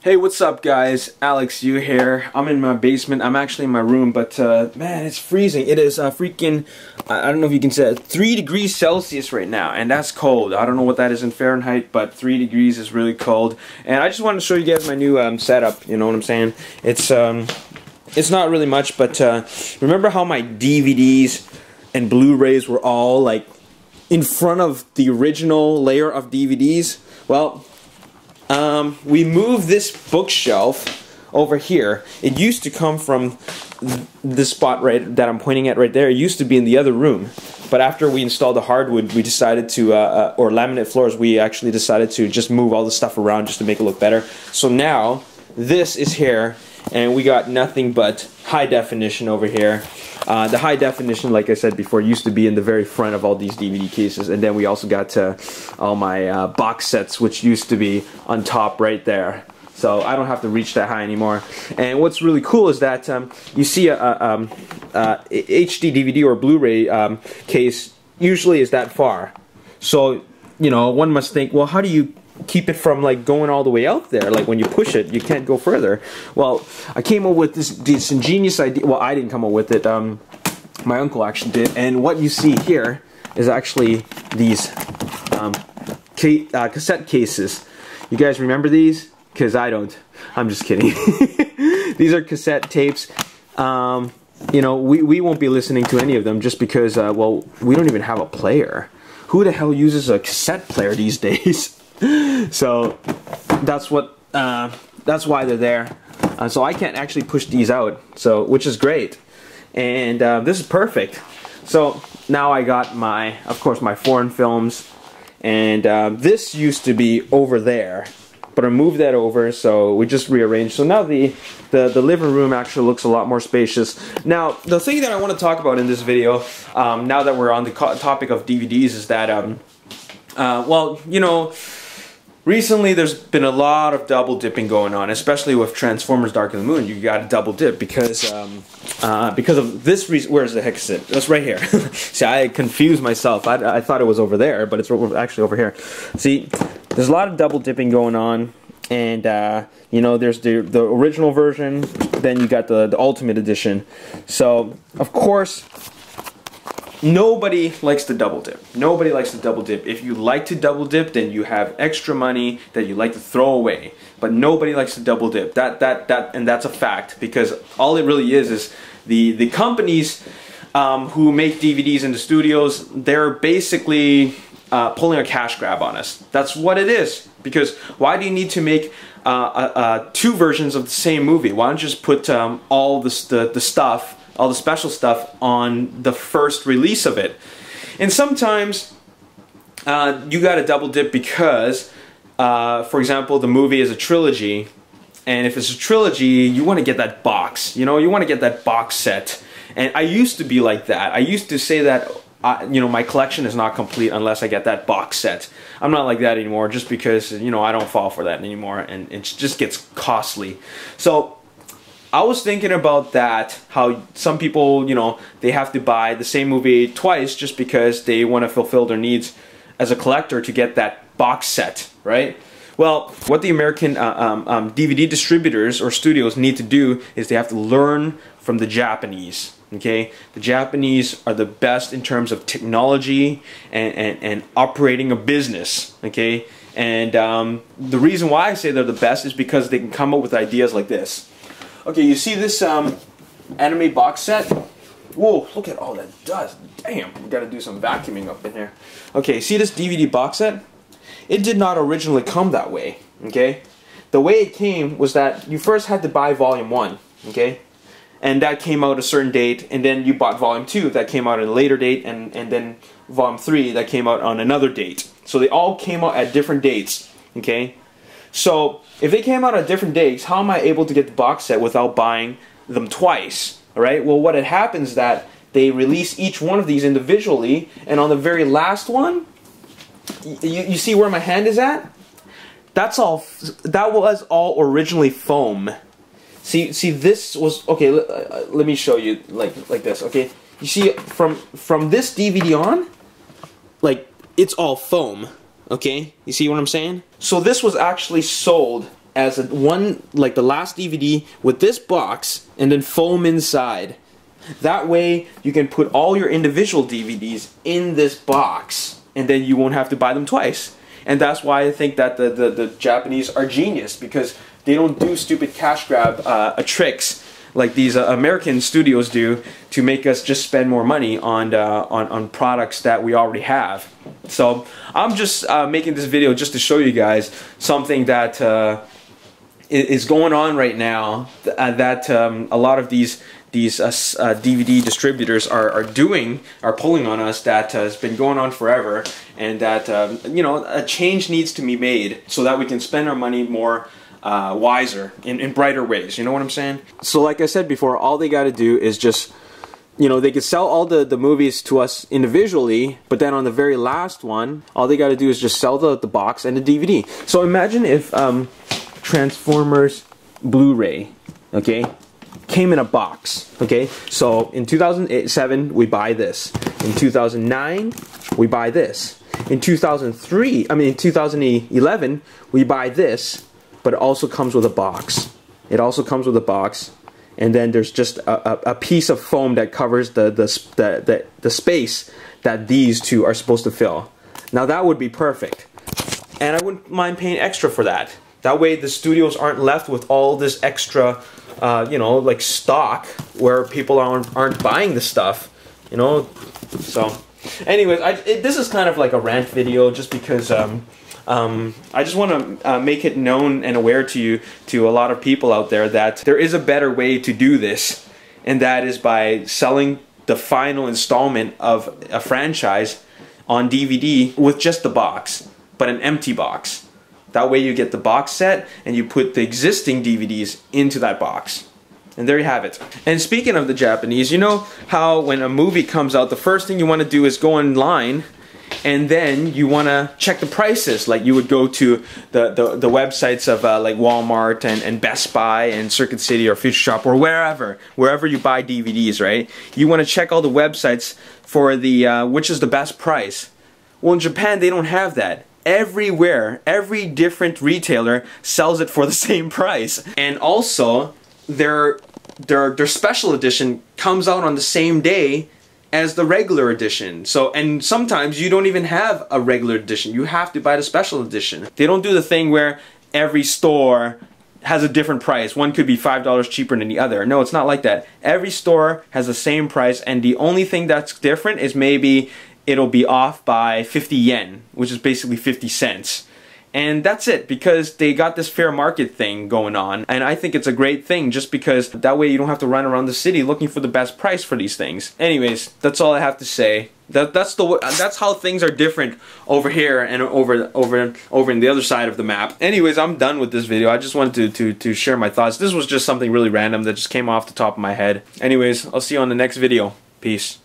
Hey, what's up guys? Alex Yu here. I'm in my basement. I'm actually in my room, but man, it's freezing. It is freaking, I don't know if you can say it, 3 degrees Celsius right now, and that's cold. I don't know what that is in Fahrenheit, but 3 degrees is really cold. And I just wanted to show you guys my new setup, you know what I'm saying? It's not really much, but remember how my DVDs and Blu-rays were all like in front of the original layer of DVDs? Well, we moved this bookshelf over here. It used to come from the spot right that I'm pointing at right there. It used to be in the other room, but after we installed the hardwood, we decided to, or laminate floors, we actually decided to just move all the stuff around just to make it look better. So now this is here, and we got nothing but high definition over here. The high definition, like I said before, used to be in the very front of all these DVD cases, and then we also got all my box sets, which used to be on top right there. So I don't have to reach that high anymore. And what's really cool is that you see a HD DVD or Blu-ray case usually is that far. So, you know, one must think, well, how do you keep it from like going all the way out there? Like when you push it, you can't go further. Well, I came up with this ingenious idea. Well, I didn't come up with it. My uncle actually did. And what you see here is actually these cassette cases. You guys remember these? Because I don't. I'm just kidding. These are cassette tapes. You know, we won't be listening to any of them just because, well, we don't even have a player. Who the hell uses a cassette player these days? So that's why they're there. So I can't actually push these out, so which is great, and this is perfect. So now I got of course my foreign films, and this used to be over there, but I moved that over, so we just rearranged. So now the living room actually looks a lot more spacious. Now the thing that I want to talk about in this video, now that we're on the topic of DVDs, is that well, you know, recently there's been a lot of double dipping going on, especially with Transformers Dark of the Moon. You got to double dip because of this reason. Where is the heck is it? That's right here. See, I confused myself. I thought it was over there, but it's actually over here. See, there's a lot of double dipping going on, and you know, there's the original version, then you got the Ultimate Edition. So of course, nobody likes to double dip. Nobody likes to double dip. If you like to double dip, then you have extra money that you like to throw away. But nobody likes to double dip. And that's a fact, because all it really is the companies who make DVDs in the studios, they're basically pulling a cash grab on us. That's what it is. Because why do you need to make two versions of the same movie? Why don't you just put all the stuff, all the special stuff on the first release of it? And sometimes you got to double dip because, for example, the movie is a trilogy, and if it's a trilogy, you want to get that box. You know, you want to get that box set. And I used to be like that. I used to say that, you know, my collection is not complete unless I get that box set. I'm not like that anymore, just because, you know, I don't fall for that anymore, and it just gets costly. So I was thinking about that, how some people, you know, they have to buy the same movie twice just because they want to fulfill their needs as a collector to get that box set, right? Well, what the American DVD distributors or studios need to do is they have to learn from the Japanese, okay? The Japanese are the best in terms of technology and operating a business, okay? And the reason why I say they're the best is because they can come up with ideas like this. Okay, you see this anime box set? Whoa, look at all that dust. Damn, we gotta do some vacuuming up in here. Okay, see this DVD box set? It did not originally come that way, okay? The way it came was that you first had to buy volume 1, okay? And that came out a certain date, and then you bought volume 2, that came out at a later date, and then volume 3, that came out on another date. So they all came out at different dates, okay? So if they came out at different dates, how am I able to get the box set without buying them twice? Alright, well, what had happened is that they release each one of these individually, and on the very last one, you see where my hand is at? That was all originally foam. See, this was, okay, let me show you like this, okay? You see, from this DVD on, like, it's all foam, okay? You see what I'm saying? So this was actually sold as like the last DVD with this box and then foam inside. That way you can put all your individual DVDs in this box and then you won't have to buy them twice. And that's why I think that the Japanese are genius, because they don't do stupid cash grab tricks like these American studios do to make us just spend more money on products that we already have. So I'm just making this video just to show you guys something that is going on right now that a lot of these DVD distributors are pulling on us, that has been going on forever, and that you know, a change needs to be made so that we can spend our money more wiser, in brighter ways. You know what I'm saying? So like I said before, all they got to do is just, you know, they could sell all the movies to us individually, but then on the very last one, all they got to do is just sell the box and the DVD. So imagine if Transformers Blu-ray, okay, came in a box, okay? So in 2007 we buy this. In 2009 we buy this. In 2011 we buy this, but it also comes with a box. It also comes with a box, and then there's just a piece of foam that covers the space that these two are supposed to fill. Now that would be perfect, and I wouldn't mind paying extra for that. That way the studios aren't left with all this extra you know, like stock where people aren't buying the stuff, you know. So anyways, this is kind of like a rant video, just because I just want to make it known and aware to a lot of people out there, that there is a better way to do this, and that is by selling the final installment of a franchise on DVD with just the box, but an empty box. That way you get the box set and you put the existing DVDs into that box. And there you have it. And speaking of the Japanese, you know how when a movie comes out, the first thing you want to do is go online, and then you want to check the prices. Like you would go to the websites of like Walmart and Best Buy and Circuit City or Future Shop or wherever you buy DVDs, right? You want to check all the websites for the which is the best price. Well, in Japan they don't have that. Everywhere, every different retailer sells it for the same price, and also their special edition comes out on the same day as the regular edition. So, and sometimes you don't even have a regular edition, you have to buy the special edition. They don't do the thing where every store has a different price. One could be $5 cheaper than the other. No, it's not like that. Every store has the same price, and the only thing that's different is maybe it'll be off by 50 yen, which is basically 50 cents. And that's it, because they got this fair market thing going on, and I think it's a great thing, just because that way you don't have to run around the city looking for the best price for these things. Anyways, that's all I have to say. That's how things are different over here and over in the other side of the map. Anyways, I'm done with this video. I just wanted to share my thoughts. This was just something really random that just came off the top of my head. Anyways, I'll see you on the next video. Peace.